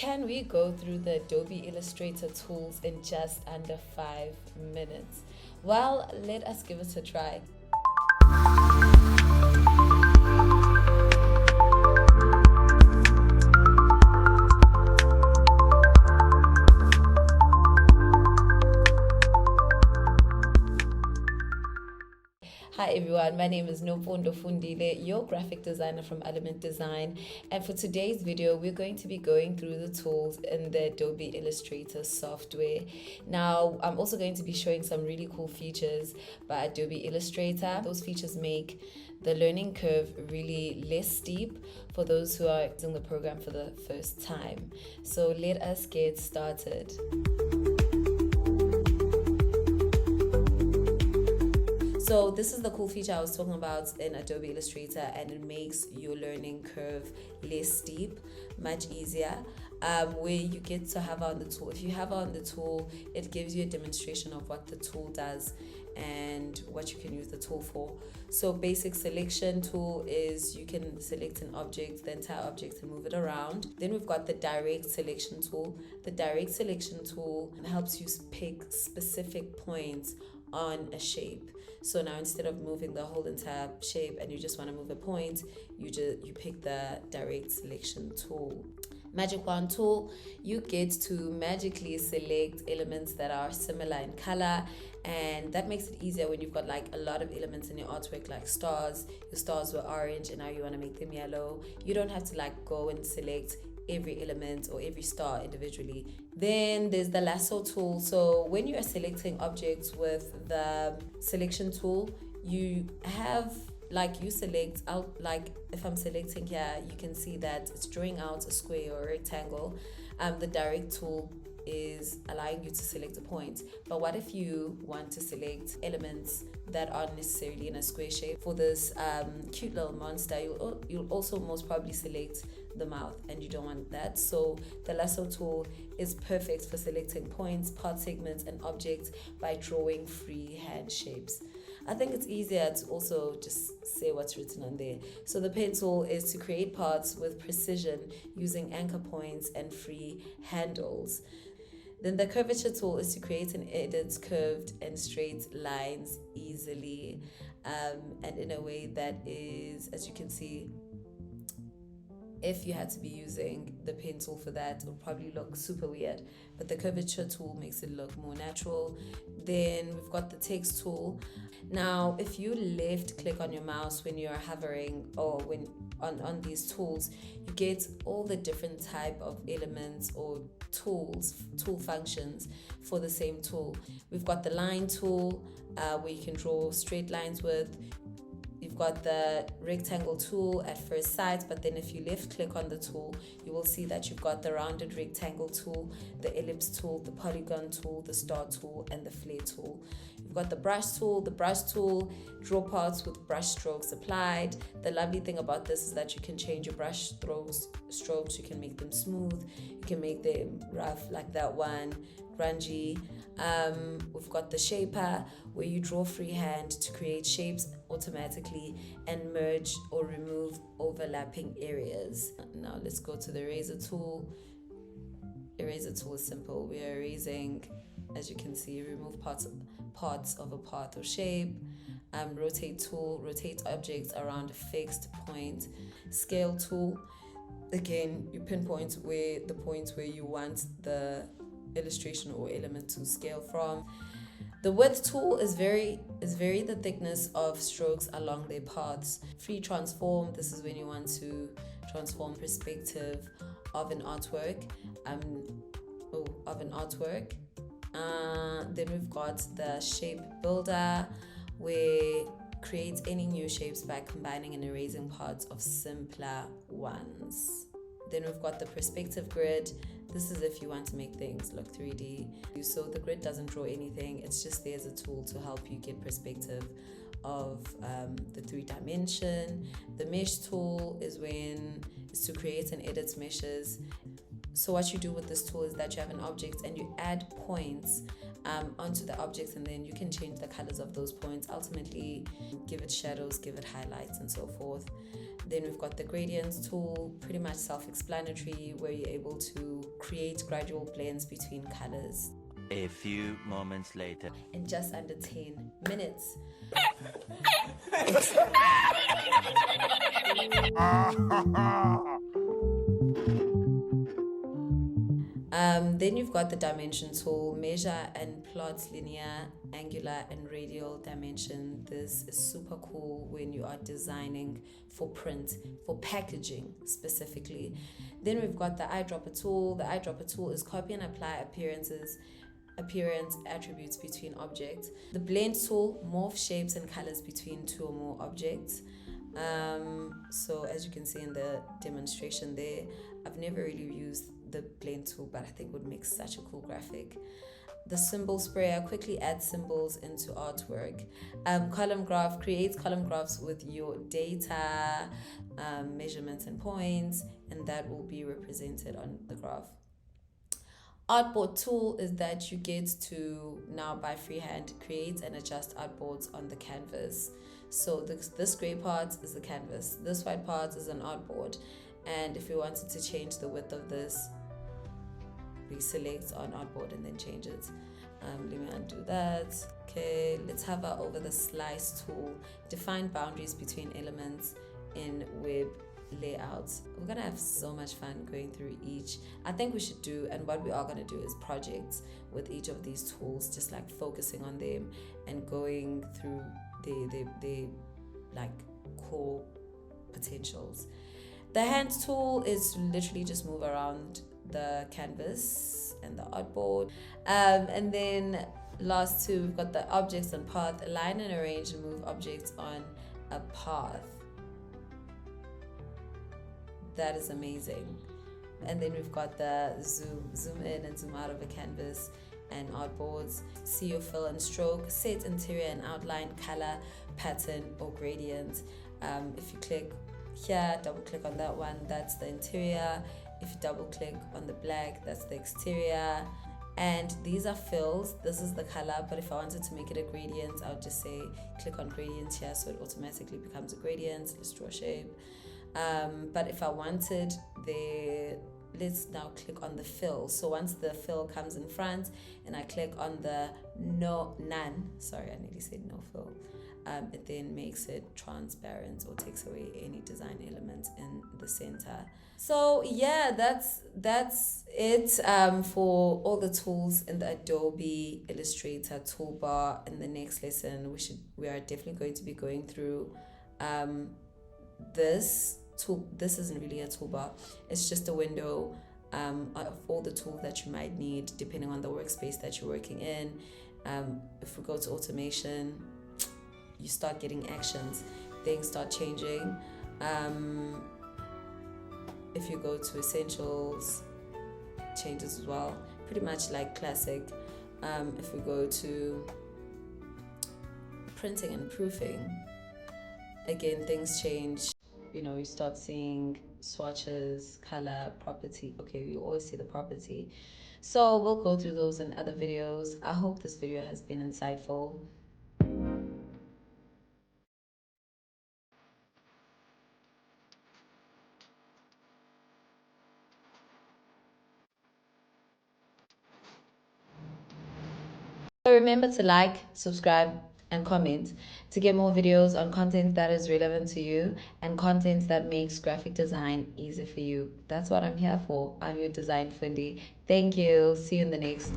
Can we go through the Adobe Illustrator tools in just under 5 minutes? Well, let us give it a try. Hi everyone, my name is Nopondo Fundile, your graphic designer from Element Design, and for today's video we're going to be going through the tools in the Adobe Illustrator software. Now I'm also going to be showing some really cool features by Adobe Illustrator. Those features make the learning curve really less steep for those who are using the program for the first time. So let us get started. So this is the cool feature I was talking about in Adobe Illustrator, and it makes your learning curve less steep, much easier, where you get to have on the tool. If you have on the tool, it gives you a demonstration of what the tool does and what you can use the tool for. So basic selection tool is you can select an object, the entire object, and move it around. Then we've got the direct selection tool. The direct selection tool helps you pick specific points on a shape. So now instead of moving the whole entire shape and you just want to move a point, you pick the direct selection tool. Magic wand tool, you get to magically select elements that are similar in color, and that makes it easier when you've got like a lot of elements in your artwork, like stars. Your stars were orange and now you want to make them yellow. You don't have to like go and select every element or every star individually. Then there's the lasso tool. So when you are selecting objects with the selection tool, you have you select out, like if I'm selecting here, you can see that it's drawing out a square or a rectangle. The direct tool is allowing you to select a point. But what if you want to select elements that aren't necessarily in a square shape? For this cute little monster, you'll also most probably select the mouth, and you don't want that. So the lasso tool is perfect for selecting points, part segments, and objects by drawing freehand shapes. I think it's easier to also just say what's written on there. So the pen tool is to create parts with precision using anchor points and free handles. Then the curvature tool is to create and edit curved and straight lines easily, and in a way that is, as you can see, if you had to be using the pen tool for that, it would probably look super weird. But the curvature tool makes it look more natural. Then we've got the text tool. Now, if you left click on your mouse when you're hovering or when on these tools, you get all the different type of elements or tool functions for the same tool. We've got the line tool, where you can draw straight lines with. You've got the rectangle tool at first sight, but then if you left click on the tool, you will see that you've got the rounded rectangle tool, the ellipse tool, the polygon tool, the star tool, and the flare tool. You've got the brush tool. The brush tool, draw parts with brush strokes applied. The lovely thing about this is that you can change your brush strokes. You can make them smooth. You can make them rough like that one, grungy. We've got the shaper, where you draw freehand to create shapes automatically and merge or remove overlapping areas. Now let's go to the eraser tool. Eraser tool is simple. We are erasing, as you can see, remove parts of a path or shape. Rotate tool, rotate objects around a fixed point. Scale tool, again, you pinpoint the point where you want the illustration or element to scale from. The width tool is vary the thickness of strokes along their paths. Free transform, this is when you want to transform perspective of an artwork. Then we've got the shape builder, where creates any new shapes by combining and erasing parts of simpler ones. Then we've got the perspective grid. This is if you want to make things look 3D. So the grid doesn't draw anything. It's just there as a tool to help you get perspective of the 3D. The mesh tool is to create and edit meshes. So what you do with this tool is that you have an object and you add points onto the object, and then you can change the colors of those points, ultimately give it shadows, give it highlights, and so forth. Then we've got the gradients tool, pretty much self-explanatory, where you're able to create gradual blends between colors. A few moments later. In just under 10 minutes. Then you've got the dimension tool, measure and plot linear, angular, and radial dimension. This is super cool when you are designing for print, for packaging specifically. Then we've got the eyedropper tool. The eyedropper tool is copy and apply appearance attributes between objects. The blend tool, morph shapes and colors between two or more objects. So as you can see in the demonstration there, I've never really used the blend tool, but I think would make such a cool graphic. The symbol sprayer quickly adds symbols into artwork. Column graph creates column graphs with your data, measurements and points, and that will be represented on the graph. Artboard tool is that you get to now by freehand create and adjust artboards on the canvas. So this gray part is the canvas, this white part is an artboard, and if we wanted to change the width of this, we select on artboard and then change it. Let me undo that. Okay, let's hover over the slice tool. Define boundaries between elements in web layouts. We're gonna have so much fun going through each. I think we should do, and what we are gonna do is projects with each of these tools, just like focusing on them and going through the like core potentials. The hand tool is to literally just move around the canvas and the artboard. And then last two, we've got the objects on path, align and arrange and move objects on a path. That is amazing. And then we've got the zoom in and zoom out of a canvas and artboards. See your fill and stroke, set interior and outline, color, pattern or gradient. If you click here, double click on that one, that's the interior. If you double click on the black, that's the exterior. And these are fills, this is the color, but if I wanted to make it a gradient, I would just say click on gradient here, so it automatically becomes a gradient. Let's draw a shape. But if I wanted let's now click on the fill. So once the fill comes in front and I click on the none, sorry, I nearly said no fill, it then makes it transparent or takes away any design elements in the center. So yeah, that's it for all the tools in the Adobe Illustrator Toolbar. In the next lesson, we are definitely going to be going through this tool. This isn't really a toolbar, it's just a window of all the tools that you might need depending on the workspace that you're working in. If we go to automation, you start getting actions, things start changing. If you go to essentials, changes as well, pretty much like classic. If we go to printing and proofing, again, things change. You start seeing swatches, color, property. Okay, we always see the property. So we'll go through those in other videos. I hope this video has been insightful. So remember to like, subscribe, and comment to get more videos on content that is relevant to you and content that makes graphic design easy for you. That's what I'm here for. I'm your design fundy. Thank you. See you in the next.